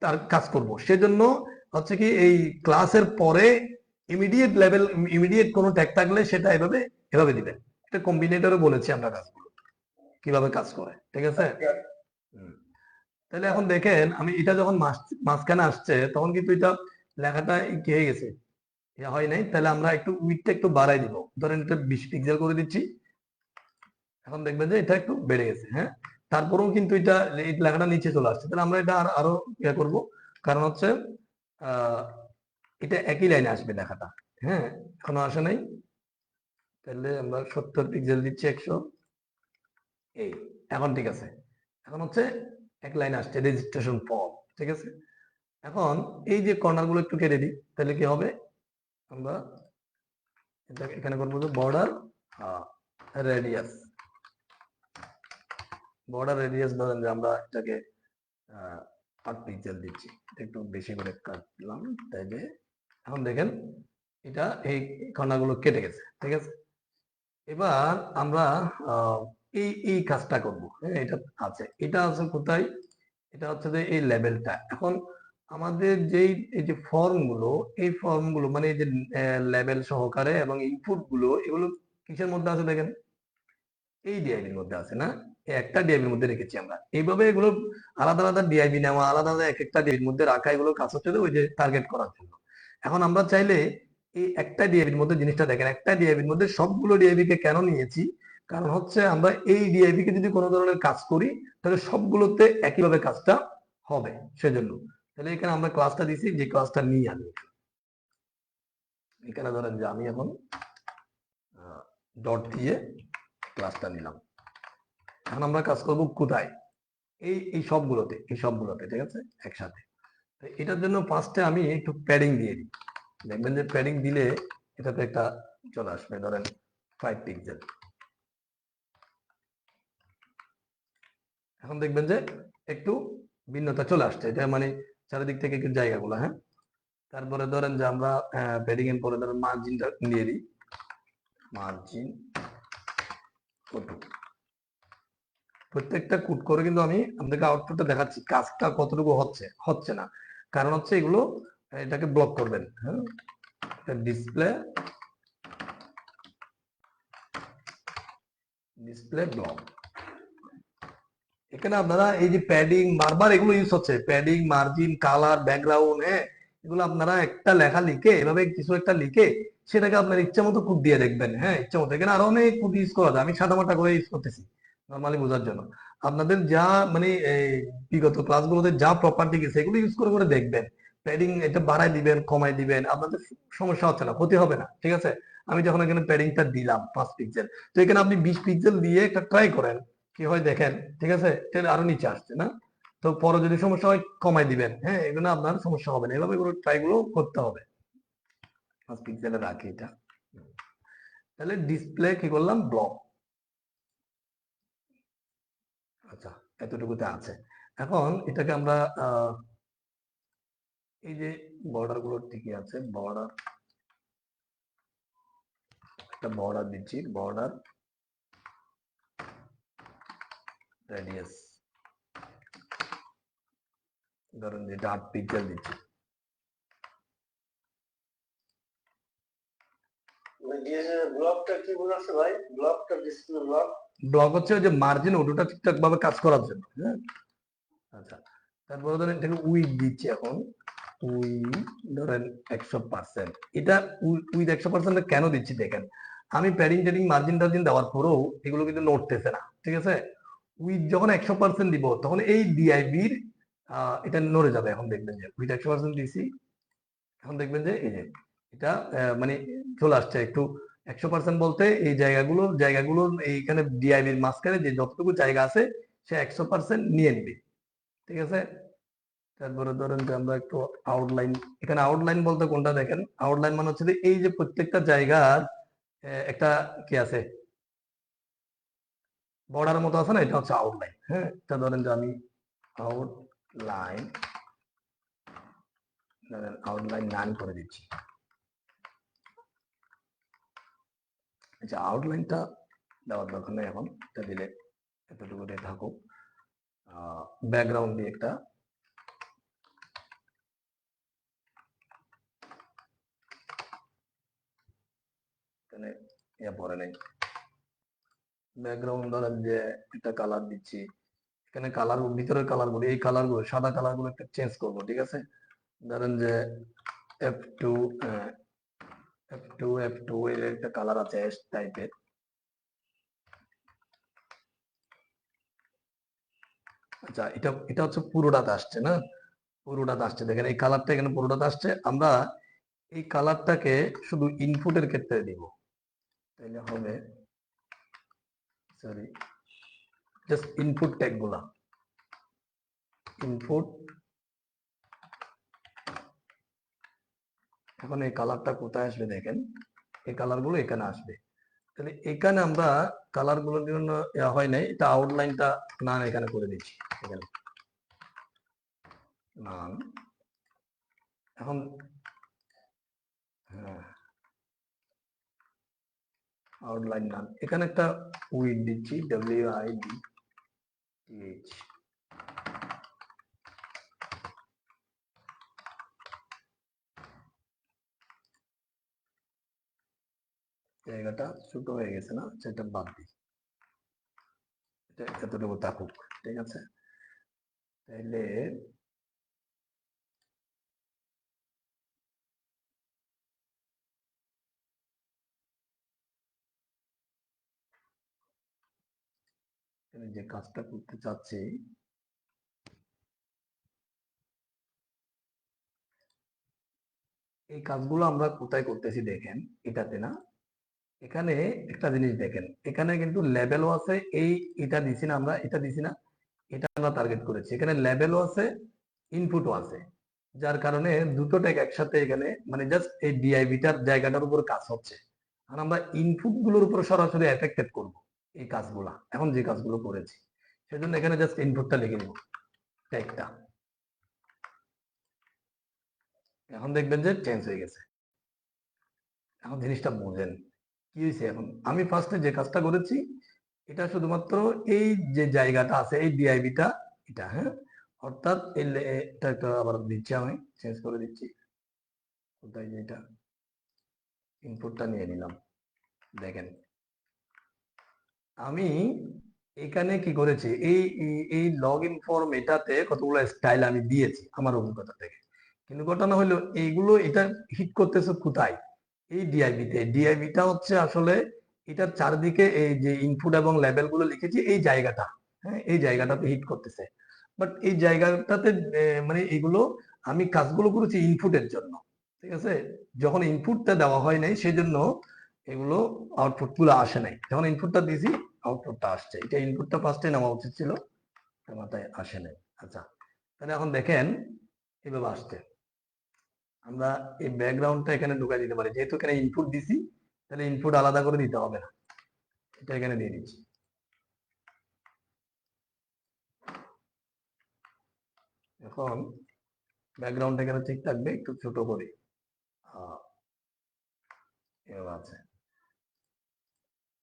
তার কাজ করব। সেজন্য হচ্ছে কি এই ক্লাসের পরে ইমিডিয়েট লেভেল, ইমিডিয়েট কোনো ট্যাগ থাকলে সেটা এভাবে এভাবে দিবেন। এটা কম্বিনেটরে বলেছি আমরা কাজগুলো কিভাবে কাজ করে, ঠিক আছে। তাহলে এখন দেখেন আমি এটা যখন মাঝখানে আসছে তখন কিন্তু এটা লেখাটা কি হয়ে গেছে, হয় নাই। তাহলে আমরা একটু উইডটা একটু বাড়াই দিব, ধরেন এটা 20 পিক্সেল করে দিচ্ছি। এখন দেখবেন যে এটা একটু বেড়ে গেছে। হ্যাঁ, তারপরেও কিন্তু এটা এই লেখাটা নিচে চলে আসছে। তাহলে আমরা এটা আরো ইয়ে করবো, কারণ হচ্ছে এটা একই লাইনে আসবে লেখাটা। হ্যাঁ, এখনো আসে নাই, তাহলে আমরা 70 পিক্সেল দিচ্ছি, 100। এই এখন ঠিক আছে, এখন হচ্ছে এক লাইনে আসছে রেজিস্ট্রেশন ফর্ম, ঠিক আছে। এখন এই যে কর্নার গুলো একটু কেটে দিই, তাহলে কি হবে, আমরা এখানে করবো যে বর্ডার রেডিয়াস, বর্ডার রেডিয়াস ধরেন যে আমরা এটাকে 8 পিক্সেল দিচ্ছি, একটু বেশি করে কাটলাম, তাইলে এখন দেখেন এটা এই কর্নারগুলো কেটে গেছে, ঠিক আছে। এবার আমরা এই কাজটা করব। হ্যাঁ, এটা আছে, এটা আছে কোথায়, এটা হচ্ছে যে এই লেভেলটা। এখন আমাদের যেই এই যে ফর্মগুলো, এই ফর্মগুলো মানে এই যে লেভেল সহকারে এবং ইনপুট গুলো, এগুলো কিসের মধ্যে আছে দেখেন, এই ডিআইবির মধ্যে আছে না, একটা ডিআইবির মধ্যে রেখেছি আমরা। এইভাবে এগুলো আলাদা আলাদা ডিআইবি নেওয়া, আলাদা আলাদা এক একটা ডিআইবির মধ্যে রাখা, এগুলো কাজ হচ্ছে ওই যে টার্গেট করার জন্য। এখন আমরা চাইলে এই একটা ডিআইবির মধ্যে জিনিসটা দেখেন, একটা ডিআইবির মধ্যে সবগুলো ডিআইবি কে কেন নিয়েছি, কারণ হচ্ছে আমরা এই ডিআইবি কে যদি কোনো ধরনের কাজ করি তাহলে সবগুলোতে একইভাবে কাজটা হবে, সেজন্য। তাহলে এখানে আমরা ক্লাসটা দিছি, যে ক্লাসটা নিই আমি এখানে ধরেন যে আমি এখন ডট দিয়ে ক্লাসটা নিলাম। এখন আমরা কাজ করব কোথায়, এই সবগুলোতে, ঠিক আছে, একসাথে। এটার জন্য ফার্স্টে আমি একটু প্যাডিং দিয়ে দিই, দেখবেন যে প্যাডিং দিলে এটাতে একটা চলে আসবে, ধরেন 5 পিক্সেল। এখন দেখবেন যে একটু ভিন্নতা চলে আসছে, এটা মানে চারিদিক থেকে একটু জায়গাগুলো। হ্যাঁ, তারপরে ধরেন যে আমরা প্যাডিং এর পরে ধরেন মার্জিনটা নিয়ে দিই, মার্জিন কত, প্রত্যেকটা কুট করে কিন্তু আমি আপনাদেরকে আউটপুটটা দেখাচ্ছি, কাজটা কতটুকু হচ্ছে না, কারণ হচ্ছে এগুলো এটাকে ব্লক করবেন। হ্যাঁ, ডিসপ্লে ব্লক। এখানে আপনারা এই যে প্যাডিং বারবার এগুলো ইউজ হচ্ছে, প্যাডিং, মার্জিন, কালার, ব্যাকগ্রাউন্ড। হ্যাঁ, এগুলো আপনারা একটা লেখা লিখে এভাবে কিছু একটা লিখে সেটাকে আপনার ইচ্ছা মতো কোড দিয়ে দেখবেন। হ্যাঁ, ইচ্ছা মতো। এখানে আরো অনেক কোড ইউজ করা যায়, আমি সাদামাটা করে ইউজ করতেছি নর্মালি বোঝার জন্য। আপনাদের যা মানে বিগত ক্লাসগুলোতে যা প্রপার্টি গেছে এগুলো ইউজ করে করে দেখবেন, প্যাডিং এটা বাড়াই দিবেন, কমাই দিবেন, আপনাদের সমস্যা হচ্ছে না, ক্ষতি হবে না, ঠিক আছে। আমি যখন এখানে প্যাডিংটা দিলাম 5 পিক্সেল, তো এখানে আপনি 20 পিক্সেল দিয়ে একটা ট্রাই করেন, কি হয় দেখেন, ঠিক আছে। তাহলে আরো নিচে আসছে না, তো পরে যদি সমস্যা হয় কমাই দিবেন। হ্যাঁ, এগুলো আপনার সমস্যা হবে না, এভাবে ট্রাই গুলো করতে হবে। 5 পিক্সেলে রাখি এটা। তাহলে ডিসপ্লে কি করলাম, ব্লক। আচ্ছা, এতটুকুতে আছে। এখন এটাকে আমরা এই যে বর্ডার গুলো ঠিকই আছে, বর্ডার, একটা বর্ডার দিচ্ছি, বর্ডার রেডিয়াস, ধরুন যেটা 8 পিক্সেল দিচ্ছি। ব্লকটা কি বোঝাচ্ছে ভাই? ব্লকটা ডিসপ্লে ব্লক, ব্লক হচ্ছে ওই যে মার্জিন ওটা ঠিকঠাক ভাবে কাজ করার জন্য। হ্যাঁ, আচ্ছা, তারপরে ধরেন এটাকে উইথ দিচ্ছি। এখন ধরেন 100%। এটা উইথ 100% কেন দিচ্ছি দেখেন, আমি প্যাডিং টেডিং মার্জিন টার্জিন দেওয়ার পরেও এগুলো কিন্তু নড়তেছে না, ঠিক আছে। উইথ যখন 100% দিব তখন এই ডিআইবির এটা নড়ে যাবে। এখন দেখবেন যে উইথ 100% দিছি, এখন দেখবেন যে এই যে এটা মানে চলে আসছে একটু 100% বলতে এই জায়গাগুলো এইখানে ডিআইবির মাঝখানে যে যতটুকু জায়গা আছে সে 100% নিয়ে নিবে, ঠিক আছে। তারপরে ধরেন যে আমরা একটু আউটলাইন, এখানে আউটলাইন বলতে কোনটা দেখেন, আউটলাইন মানে হচ্ছে যে এই যে প্রত্যেকটা জায়গার একটা কি আছে, বর্ডার মতো আছে না, এটা হচ্ছে আউটলাইন। হ্যাঁ, এটা ধরেন যে আমি আউটলাইন, আউটলাইন নান করে দিচ্ছি। আচ্ছা, আউটলাইনটা দেওয়ার দরকার নেই, এখন এটা দিলে এতটুকু দিয়ে থাকুক। ব্যাকগ্রাউন্ড দিয়ে একটা এখানে পরে নেই, ব্যাকগ্রাউন্ড ধরেন যে একটা কালার দিচ্ছি। এখানে কালার, ভিতরের কালার গুলো, এই কালার গুলো, সাদা কালার গুলো একটু চেঞ্জ করবো, ঠিক আছে। ধরেন যে F2 F2 এর একটা কালার আছে এস টাইপের। আচ্ছা, এটা এটা হচ্ছে পুরোটাতে আসছে না, পুরোটাতে আসছে, দেখেন এই কালারটা এখানে পুরোটাতে আসছে। আমরা এই কালারটাকে শুধু ইনপুটের ক্ষেত্রে দিব, তাহলে হবে, সরি, জাস্ট ইনপুট ট্যাগ গুলা, ইনপুট। এখন এই কালারটা কোথায় আসবে দেখেন, এই কালার গুলো এখানে আসবে। তাহলে এখানে আমরা কালার গুলোর জন্য হয় নাই, এটা আউটলাইনটা না এখানে করে দিচ্ছি, এখানে নাম। এখন হ্যাঁ, আউটলাইন নাম, এখানে একটা উইড দিচ্ছি, WIDTH। জায়গাটা ছোট হয়ে গেছে না, সেটা বাদ দিই, এটা এতটুকু থাকুক, ঠিক আছে। তাহলে আমি যে কাজটা করতে চাচ্ছি, এই কাজগুলো আমরা কোথায় করতেছি দেখেন, এটাতে না, এখানে একটা জিনিস দেখেন, এখানে কিন্তু লেভেলও আছে, এটা দিছি না আমরা, এটা দিছি না, এটা আমরা টার্গেট করেছি। এখানে লেভেলও আছে, ইনপুটও আছে, যার কারণে দুটো ট্যাগ একসাথে এখানে, মানে জাস্ট এই ডিআইভিটার জায়গাটার উপর কাজ হচ্ছে। আর আমরা ইনপুট গুলোর উপর সরাসরি এফেক্টেড করব এই কাজগুলা, এখন যে কাজগুলো করেছি, সেজন্য এখানে জাস্ট ইনপুটটা লিখে নিব, ট্যাগটা। এখন দেখবেন যে চেঞ্জ হয়ে গেছে। এখন জিনিসটা বোঝেন কি হয়েছে। এখন আমি ফার্স্টে যে কাজটা করেছি, এটা শুধুমাত্র এই যে জায়গাটা আছে, এই ডিআইবিটা, এটা, হ্যাঁ, অর্থাৎ এটা একটা আবার দিচ্ছি, আমি চেঞ্জ করে দিচ্ছি, কোথায় যে এটা ইনপুটটা নিয়ে নিলাম। দেখেন আমি এখানে কি করেছি, এই লগ ইন ফর্ম এটাতে কতগুলো স্টাইল আমি দিয়েছি আমার অভিজ্ঞতা থেকে, কিন্তু ঘটনা হলো এইগুলো এটা হিট করতেছে কোথায়, এই ডিআইবিতে। ডিআইবিটা হচ্ছে আসলে এটার চারদিকে এই যে ইনপুট এবং লেভেল গুলো লিখেছি, এই জায়গাটা, হ্যাঁ, এই জায়গাটাতে হিট করতেছে। বাট এই জায়গাটাতে মানে এগুলো আমি কাজগুলো করেছি ইনপুটের জন্য, ঠিক আছে। যখন ইনপুটটা দেওয়া হয় নাই, সেই জন্য এগুলো আউটপুট গুলো আসে নাই। যখন ইনপুটটা দিয়েছি, আউটপুটটা আসছে। এটা ইনপুটটা ফার্স্টে নেওয়া উচিত ছিল, মাথায় আসে নাই। আচ্ছা, তাহলে এখন দেখেন এভাবে আসছে। আমরা এই ব্যাকগ্রাউন্ডটা এখানে ঢুকাই দিতে পারি, যেহেতু এখানে ইনপুট দিছি, তাহলে ইনপুট আলাদা করে দিতে হবে না, এটা এখানে দিয়ে দিচ্ছি। এখন ব্যাকগ্রাউন্ড এখানে ঠিক থাকবে, একটু ছোট করি। এবার আছে,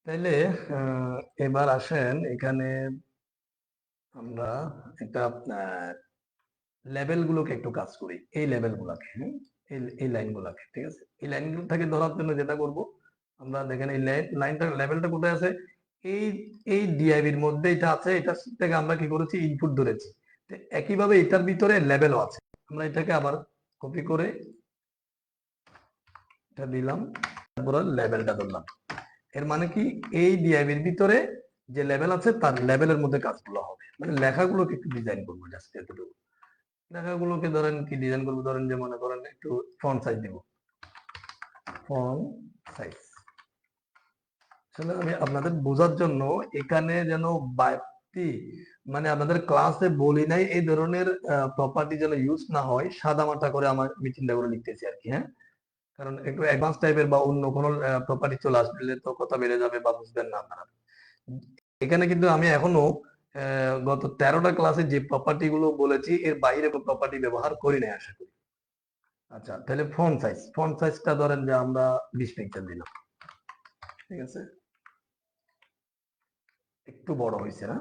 তাইলে এবার আসেন এখানে আমরা একটা লেভেল গুলোকে একটু কাজ করি, এই লেভেল গুলাকে, এই লাইন গুলাকে, ঠিক আছে। এই লাইনগুলো থেকে ধরার জন্য যেটা করব আমরা, দেখেন এই লাইনটা লেভেলটা কোথায় আছে, এই এই ডিআইবির মধ্যে এটা আছে, এটা থেকে আমরা কি করেছি ইনপুট ধরেছি। তো একইভাবে এটার ভিতরে লেভেলও আছে, আমরা এটাকে আবার কপি করে এটা দিলাম, তারপরে লেভেলটা ধরলাম। এর মানে কি এই ডিআইবির ভিতরে যে লেভেল আছে তার লেভেলের মধ্যে কাজগুলো হবে, মানে লেখাগুলোকে একটু ডিজাইন করবো, জাস্ট এতটুকু। লেখাগুলোকে ধরেন কি ডিজাইন করবো, ধরেন যে মনে করেন একটু ফন্ট সাইজ দিব, ফন্ট সাইজ। আসলে আমি আপনাদের বোঝার জন্য এখানে যেন বাড়তি, মানে আপনাদের ক্লাসে বলি নাই এই ধরনের প্রপার্টি যেন ইউজ না হয়, সাদা মাটা করে আমি চিন্তা করে লিখতেছি আর কি, হ্যাঁ। কারণ একটু অ্যাডভান্স টাইপের বা অন্য কোনো প্রপার্টি চলে আসলে তো কথা বেড়ে যাবে বা বুঝবেন না আপনারা। এখানে কিন্তু আমি এখনো গত 13টা ক্লাসে যে প্রপার্টি গুলো বলেছি এর বাইরে কোনো প্রপার্টি ব্যবহার করি নাই আশা করি। আচ্ছা, তাহলে ফন্ট সাইজটা ধরেন যে আমরা 20 পিক্সেল দিলাম, ঠিক আছে। একটু বড় হয়েছে না?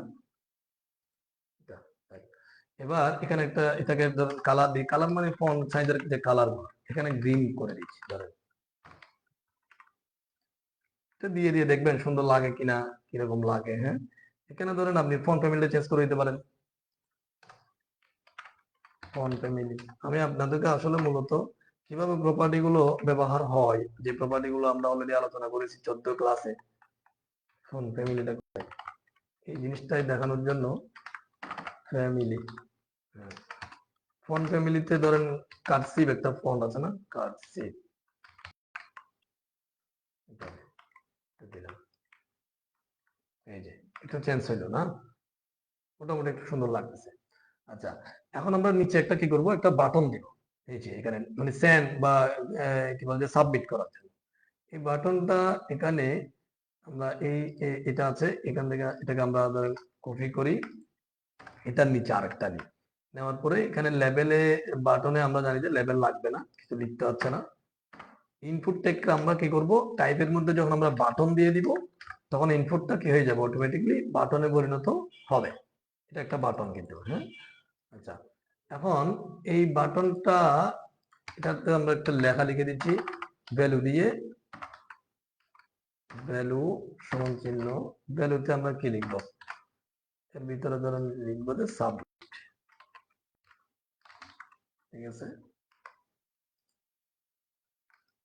এবার এখানে একটা এটাকে ধরেন কালার দিই, কালার মানে ফন্ট সাইজের যে কালার, এখানে গ্রিন করে দিচ্ছি ধরেন, দিয়ে দিয়ে দেখবেন সুন্দর লাগে কিনা, কিরকম লাগে, হ্যাঁ। এখানে ধরেন আপনি ফন্ট ফ্যামিলি চেঞ্জ করে দিতে পারেন, ফন্ট ফ্যামিলি। আমি আপনাদেরকে আসলে মূলত কিভাবে প্রপার্টি গুলো ব্যবহার হয়, যে প্রপার্টি গুলো আমরা অলরেডি আলোচনা করেছি 14 ক্লাসে, ফন্ট ফ্যামিলিটা এই জিনিসটাই দেখানোর জন্য ফ্যামিলি। ফন্ট ফ্যামিলিতে ধরেন কার্সিভ একটা ফন্ট আছে না, কার্সিভ দিলাম, এই যে একটু চেঞ্জ হইলো না, মোটামুটি একটু সুন্দর লাগতেছে। আচ্ছা, এখন আমরা নিচে একটা কি করব, একটা বাটন দিব, এই যে এখানে মানে সেন্ড বা কি বলে সাবমিট করার জন্য। এই বাটনটা এখানে আমরা এটা আছে, এখান থেকে এটাকে আমরা কপি করি, এটার নিচে আরেকটা নিই, নেওয়ার পরে এখানে লেভেলে বাটনে আমরা জানি যে লেভেল লাগবে না, কিছু লিখতে হচ্ছে না। ইনপুট টেককে আমরা কি করব, টাইপের মধ্যে যখন আমরা বাটন দিয়ে দিব তখন ইনপুটটা কি হয়ে যাবে, অটোমেটিকলি বাটনে পরিণত হবে। এটা একটা বাটন কিন্তু, হ্যাঁ। আচ্ছা, এখন এই বাটনটা, এটাতে আমরা একটা লেখা লিখে দিচ্ছি ভ্যালু দিয়ে, ভ্যালু সমান চিহ্ন, ভ্যালুতে আমরা কি লিখবো, এর ভিতরে ধরেন লিখবো যে সাবমিট, ঠিক আছে।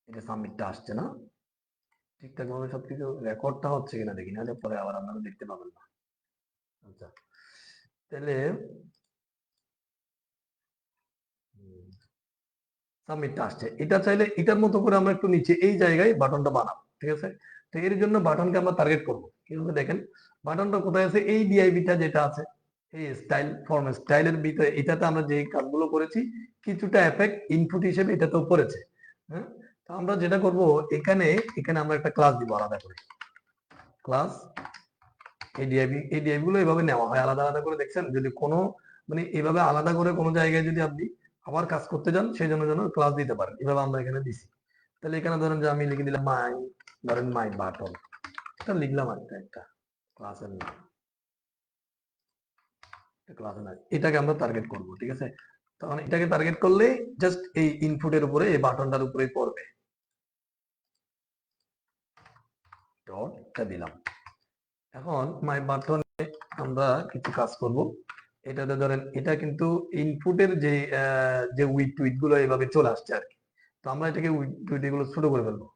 এটা সাবমিটটা আসছে না, ঠিকঠাক ভাবে সবকিছু রেকর্ডটা হচ্ছে কিনা দেখি, নাহলে পরে আবার আপনারা দেখতে পাবেন না। আচ্ছা, তাহলে সাবমিটটা আসছে, এটা চাইলে এটার মতো করে আমরা একটু নিচে এই জায়গায় বাটনটা বানাবো, ঠিক আছে। তো এর জন্য বাটনকে আমরা টার্গেট করব কিভাবে, দেখেন বাটনটা কোথায় আছে, এই ডিআইবিটা যেটা আছে, এই স্টাইল ফর্ম স্টাইলের ভিতরে, এটাতে আমরা যে কাজগুলো করেছি কিছুটা এফেক্ট ইনপুট হিসেবে এটাতেও পড়েছে, হ্যাঁ। তো আমরা যেটা করব, এখানে এখানে আমরা একটা ক্লাস দিব আলাদা করে, ক্লাস এই ডিআইবি গুলো এভাবে নেওয়া হয় আলাদা আলাদা করে, দেখছেন। যদি কোনো মানে এইভাবে আলাদা করে কোনো জায়গায় যদি আপনি আবার কাজ করতে যান, সেই জন্য যেন ক্লাস দিতে পারেন, এভাবে আমরা এখানে দিছি। তাহলে এখানে ধরেন যে আমি লিখে দিলাম মাই, ধরেন মাই বাটন, এটা লিখলাম আর একটা ক্লাসের নাম, ক্লাসের নাম, এটাকে আমরা টার্গেট করব, ঠিক আছে। তখন এটাকে টার্গেট করলে জাস্ট এই ইনপুটের উপরে, এই বাটনটার উপরেই পড়বে, ডটটা দিলাম। এখন মাই বাটনে আমরা কিছু কাজ করব, এটাতে ধরেন এটা কিন্তু ইনপুটের যে যে উইড টুইট গুলো এইভাবে চলে আসছে আর কি। তো আমরা এটাকে উইড টুইট গুলো ছোট করে ফেলবো,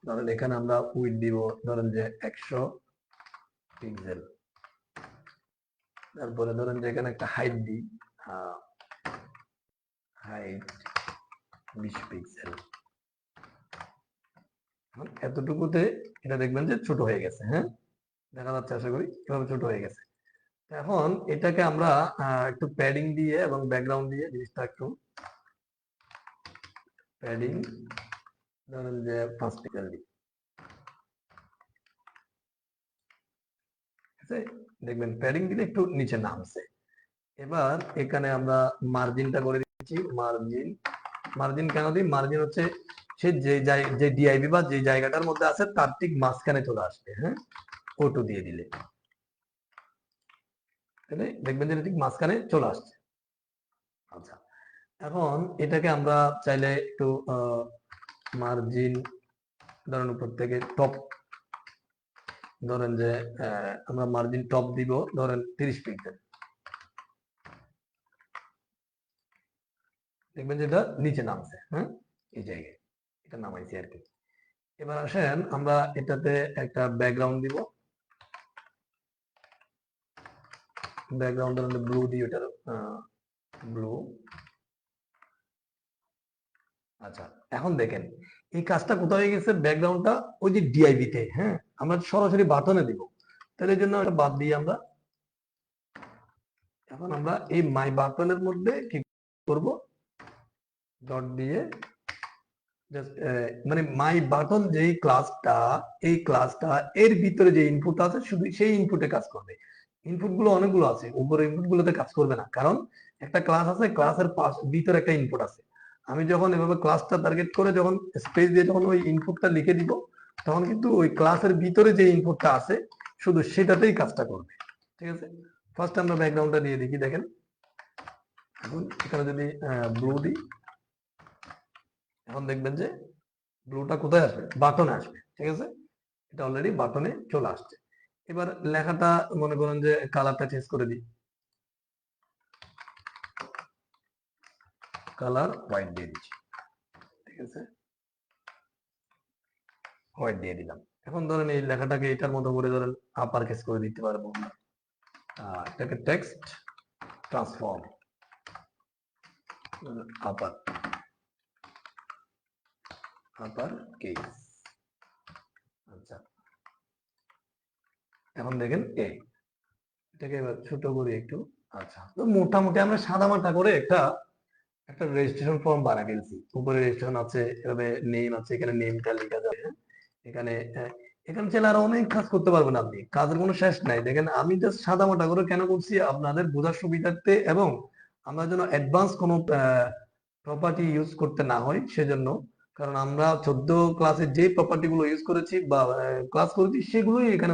ধরেন এখানে আমরা উইড দিব ধরেন যে 100 পিক্সেল, তারপরে ধরেন যে এখানে একটা হাইট দিই, হাইট 20 পিক্সেল। এতটুকুতে এটা দেখবেন যে ছোট হয়ে গেছে, হ্যাঁ, দেখা যাচ্ছে আশা করি, এভাবে ছোট হয়ে গেছে। এখন এটাকে আমরা একটু প্যাডিং দিয়ে এবং ব্যাকগ্রাউন্ড দিয়ে জিনিসটা একটু প্যাডিং ধরেন যে 5 পিক্সেল দিই, দেখবেন প্যাডিং দিলে একটু নিচে নামছে। এবার এখানে আমরা মার্জিনটা করে দিচ্ছি। মার্জিন কেন দিই? মার্জিন হচ্ছে সে যে ডিআইবি বা যে জায়গাটার মধ্যে আছে তার ঠিক মাঝখানে চলে আসবে। হ্যাঁ, O2 দিয়ে দিলে দেখবেন যে ঠিক মাঝখানে চলে আসছে। আচ্ছা, এখন এটাকে আমরা চাইলে একটু মার্জিন ধরেন উপর থেকে টপ, ধরেন যে আমরা মার্জিন টপ দিব ধরেন 30 পিক্সেল, দেখবেন যে এটা নিচে নামছে। হ্যাঁ, এই জায়গায় এটা নামাইছি আর কি। এবার আসেন আমরা এটাতে একটা ব্যাকগ্রাউন্ড দিব, ব্যাকগ্রাউন্ডের মধ্যে ব্লু দিই, ওটার ব্লু। আচ্ছা, এখন দেখেন এই কাজটা কোথায় হয়ে গেছে, ব্যাকগ্রাউন্ডটা ওই যে ডিআইবি তে। হ্যাঁ, আমরা সরাসরি বাটনে দিব, তাহলে এই জন্য এটা বাদ দিয়ে আমরা এখন আমরা এই মাই বাটনের মধ্যে কি করব, ডট দিয়ে মানে মাই বাটন যেই ক্লাসটা, এই ক্লাসটা এর ভিতরে যে ইনপুট আছে শুধু সেই ইনপুটে কাজ করবে। ইনপুট গুলো অনেকগুলো আছে, উপরে ইনপুট গুলোতে কাজ করবে না, কারণ একটা ক্লাস আছে, ক্লাসের ভিতরে একটা ইনপুট আছে। আমি যখন এভাবে ক্লাসটা টার্গেট করে যখন স্পেস দিয়ে যখন ওই ইনপুটটা লিখে দিব, তখন কিন্তু ওই ক্লাসের ভিতরে যে ইনপুটটা আছে শুধু সেটাতেই কাজটা করবে। ঠিক আছে, ফার্স্ট আমরা ব্যাকগ্রাউন্ডটা দিয়ে দেখি। দেখেন এখন এখানে যদি ব্লু দিই, এখন দেখবেন যে ব্লুটা কোথায় আসবে, বাটনে আসবে। ঠিক আছে, এটা অলরেডি বাটনে চলে আসছে। এবার লেখাটা মনে করেন যে কালারটা চেঞ্জ করে দিই, কালার হোয়াইট দিয়ে দিচ্ছি। ঠিক আছে, হোয়াইট দিয়ে দিলাম। এখন ধরেন এই লেখাটাকে এটার মতো করে ধরেন আপার কেস করে দিতে পারবো, এটাকে টেক্সট ট্রান্সফর্ম আপার আপার কেস। আচ্ছা, এখন দেখেন এটাকে এবার ছোট করি একটু। আচ্ছা, তো মোটামুটি আমরা সাদা মাটা করে একটা রেজিস্ট্রেশন ফর্ম বানিয়ে ফেলছি। উপরে রেজিস্ট্রেশন আছে, এভাবে নেম আছে, এখানে নেমটা লেখা যাবে। এখানে এখানে চাইলে আরো অনেক কাজ করতে পারবেন আপনি, কাজের কোনো শেষ নাই। দেখেন আমি জাস্ট সাদা মাটা করে কেন করছি, আপনাদের বোঝার সুবিধার্থে এবং আমরা যেন অ্যাডভান্স কোনো প্রপার্টি ইউজ করতে না হয় সেজন্য। কারণ আমরা 14 ক্লাসে যে প্রপার্টি গুলো ইউজ করেছি বা ক্লাস করেছি সেগুলোই এখানে,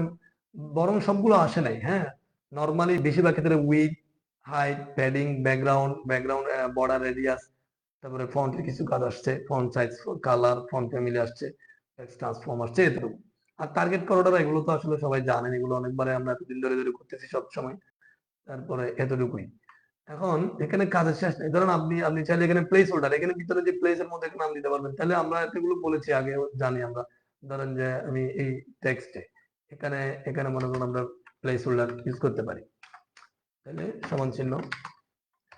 বরং সবগুলো আসে নাই। হ্যাঁ, নর্মালি বেশিরভাগ ক্ষেত্রে with, height, padding, background border radius, তারপরে ফন্টের কিছু কাজ আসছে, font size, colour, font family আসছে, টেক্সট ট্রান্সফর্ম আসছে, এতটুকু। আর টার্গেট করাটা এগুলো তো আসলে সবাই জানেন, এগুলো অনেকবারে আমরা এতদিন ধরে ধরে করতেছি সব সময়। তারপরে এতটুকুই। এখন এখানে কাজের শেষ নেই। ধরুন আপনি চাইলে এখানে প্লেস হোল্ডার, এখানে ভিতরে যে প্লেসের মধ্যে নাম দিতে পারবেন। তাহলে আমরা এতগুলো বলেছি আগে, জানি আমরা। ধরেন যে আমি এই টেক্সটে এখানে এখানে মনে করুন আমরা প্লেস হোল্ডার ইউজ করতে পারি। তাহলে সমান চিহ্ন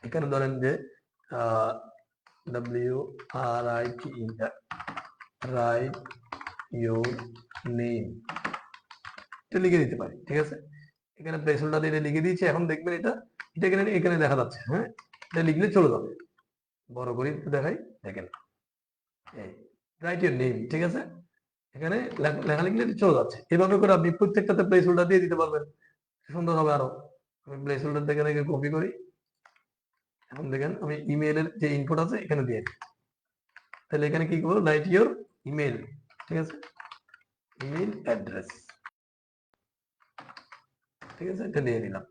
এখানে ধরেন যে WRITE, রাইট ইউর নেম, এটা লিখে দিতে পারি। ঠিক আছে, এখানে প্লেস হোল্ডার দিয়ে লিখে দিয়েছি। এখন দেখবেন এটা এটা এখানে এখানে দেখা যাচ্ছে। হ্যাঁ, এটা লিখলে চলে যাবে। বড় করে একটু দেখাই, দেখেন রাইট ইউর নেম। ঠিক আছে, এখানে লেখা লিখলে চলে যাচ্ছে। এভাবে করে আপনি প্রত্যেকটাতে প্লেস হোল্ডার দিয়ে দিতে পারবেন, সুন্দর হবে আরো। আমি প্লেস হোল্ডার থেকে কপি করি। এখন দেখেন আমি ইমেইলের যে ইনপুট আছে এখানে দিয়ে দিই। তাহলে এখানে কি করবো, রাইট ইউর ইমেল। ঠিক আছে, ইমেল অ্যাড্রেস। ঠিক আছে, এটা দিয়ে দিলাম।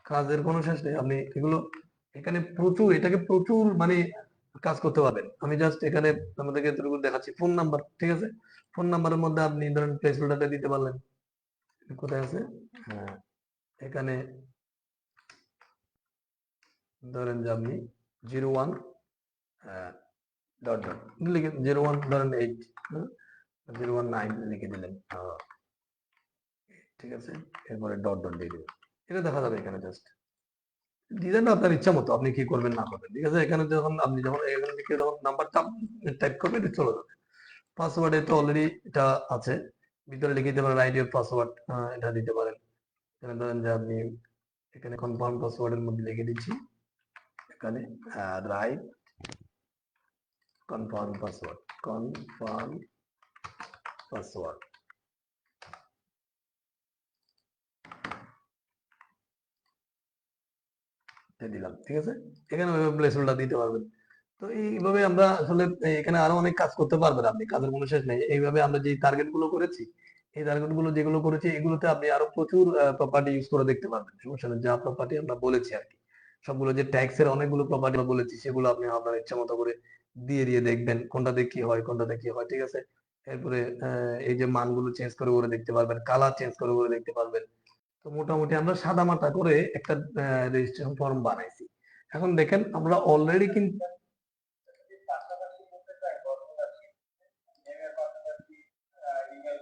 কাজের কোনো শেষ নেই, আপনি এগুলো এখানে এটাকে প্রচুর মানে কাজ করতে পারবেন। আমি জাস্ট এখানে আমাদেরকে এতটুকু দেখাচ্ছি। ফোন নাম্বার, ঠিক আছে, ফোন নাম্বারের মধ্যে আপনি ধরেন প্লেস হোল্ডারটা দিতে পারলেন। কোথায় আছে, হ্যাঁ এখানে ধরেন যে আপনি 01 ডট ডট লিখে 01 ধরেন 8 019 লিখে দিলেন। ঠিক আছে, এরপরে ডট ডট দিয়ে দিবেন। এটা দেখা যাবে এখানে জাস্ট। ডিজাইনটা আপনার ইচ্ছা মতো আপনি কি করবেন না করবেন। ঠিক আছে, এখানে যখন আপনি যখন এখান থেকে যখন নাম্বারটা টাইপ করবেন এটা চলে যাবে। পাসওয়ার্ডে তো অলরেডি এটা আছে, ভিতরে লিখে দিতে পারেন রাইট ইউর পাসওয়ার্ড, এটা দিতে পারেন। এখানে ধরেন যে আপনি এখানে কনফার্ম পাসওয়ার্ডের মধ্যে লিখে দিচ্ছি এখানে রাইট কনফার্ম পাসওয়ার্ড দিলাম, ঠিক আছে। এখানে প্লেসহোল্ডার দিতে পারবেন। তো এইভাবে আমরা আসলে এখানে আরো অনেক কাজ করতে পারবেন আপনি, কাজের কোনো শেষ নেই। এইভাবে আমরা যে টার্গেট গুলো করেছি, এই টার্গেট গুলো যেগুলো করেছি এগুলোতে আপনি আরো প্রচুর প্রপার্টি ইউজ করে দেখতে পারবেন, সমস্যা নেই। যা প্রপার্টি আমরা বলেছি আর কি, সবগুলো যে ট্যাক্স এর অনেকগুলো প্রপার্টি আমরা বলেছি, সেগুলো আপনি আপনার ইচ্ছা মতো করে দিয়ে দেখবেন কোনটাতে কি হয়, কোনটাতে কি হয়, ঠিক আছে। এরপরে এই যে মানগুলো চেঞ্জ করে দেখতে পারবেন, কালার চেঞ্জ করে দেখতে পারবেন। তো মোটামুটি আমরা সাদামাটা করে একটা রেজিস্ট্রেশন ফর্ম বানাইছি। এখন দেখেন আমরা অলরেডি কিন্তু পাশাপাশি করতে চাই পাশাপাশি নেমের পাশাপাশি ইমেল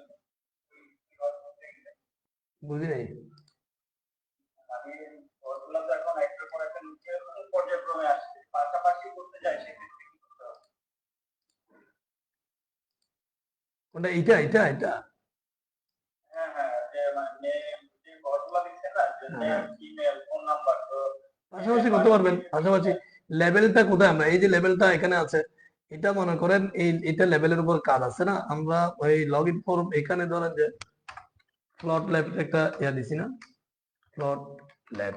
বুঝি নাই। আমি ঘরগুলো তো এখন একটা পর একটা নিচে পর্যায়ক্রমে আসছে, পাশাপাশি করতে চাই সেক্ষেত্রে কি করতে হবে? কোনটা? এটা এটা এটা হ্যাঁ হ্যাঁ, যে মানে যে ঘরগুলো দিচ্ছে না, যে হ্যাঁ, ইমেল ফোন নাম্বার, তো পাশাপাশি করতে পারবেন। পাশাপাশি লেভেলটা কোথায়? আমরা এই যে লেভেলটা এখানে আছে, এটা মনে করেন এটা লেভেলের উপর কাজ আছে না, আমরা ওই লগ ইন ফর্ম এখানে ধরেন যে প্লট ল্যাব একটা দিছি না, প্লট ল্যাব।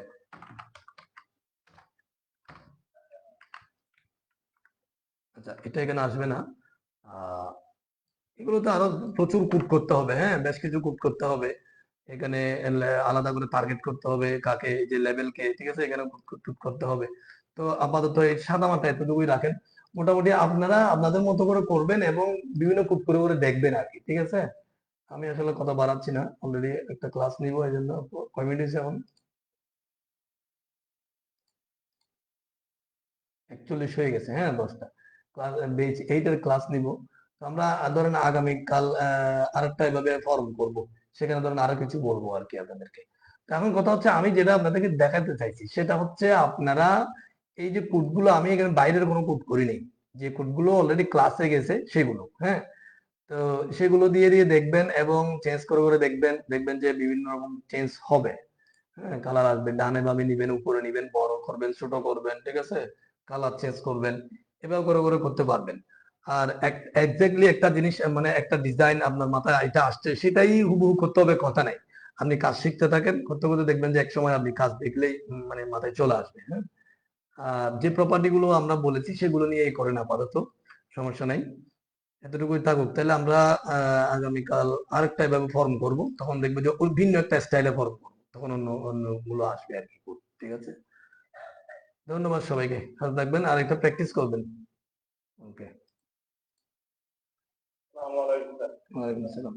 আচ্ছা, এটা এখানে আসবে না। এগুলো তো আরো প্রচুর কোড করতে হবে, হ্যাঁ, বেশ কিছু কোড করতে হবে। এখানে আলাদা করে টার্গেট করতে হবে কাকে, যে লেভেলকে, ঠিক আছে। এখানে কোড করতে হবে। তো আপাতত এই সাদা মাথা এতটুকুই রাখেন। মোটামুটি আপনারা আপনাদের মতো করে করবেন এবং বিভিন্ন কোড করে দেখবেন আর কি, ঠিক আছে। আমি আসলে কথা বাড়াচ্ছি না, অলরেডি একটা ক্লাস নিব, এই জন্য। কয় মিনিট হয়েছে এখন? 41 হয়ে গেছে, হ্যাঁ, 10টা ক্লাস, বেচ 8 এর ক্লাস নিব। তো আমরা ধরেন আগামীকাল আরেকটা এভাবে ফর্ম করব, সেখানে ধরেন আরো কিছু বলবো আর কি আপনাদেরকে। তো এখন কথা হচ্ছে, আমি যেটা আপনাদেরকে দেখাতে চাইছি সেটা হচ্ছে, আপনারা এই যে কোডগুলো, আমি এখানে বাইরের কোনো কোড করি নাই, যে কোডগুলো অলরেডি ক্লাসে গেছে সেগুলো, হ্যাঁ। তো সেগুলো দিয়ে দেখবেন এবং চেঞ্জ করে দেখবেন, দেখবেন যে বিভিন্ন রকম চেঞ্জ হবে। হ্যাঁ, কালার আসবে, ডানে বামে নিবেন, উপরে নিবেন, বড় করবেন, ছোট করবেন, ঠিক আছে। কালার চেঞ্জ করবেন, এভাবে করে করতে পারবেন। আর এক্স্যাক্টলি একটা জিনিস, মানে একটা ডিজাইন আপনার মাথায় এটা আসছে, সেটাই হুবহু করতে হবে, কথা নাই। আপনি কাজ শিখতে থাকেন, করতে করতে দেখবেন যে এক সময় আপনি কাজ দেখলেই মানে মাথায় চলে আসবে, হ্যাঁ। আর যে প্রপার্টি গুলো আমরা বলেছি সেগুলো নিয়েই করেন আপাতত, সমস্যা নাই। এতটুকুই থাকুক। তাহলে আমরা আগামীকাল আরেকটা এভাবে ফর্ম করব, তখন দেখবো যে ওই ভিন্ন একটা স্টাইলে ফর্ম করবো, তখন অন্য অন্য গুলো আসবে আর কি, ঠিক আছে। ধন্যবাদ সবাইকে, ভালো থাকবেন, আর একটা প্র্যাকটিস করবেন। ওকে, আসসালামু আলাইকুম। ওয়ালাইকুম আসসালাম।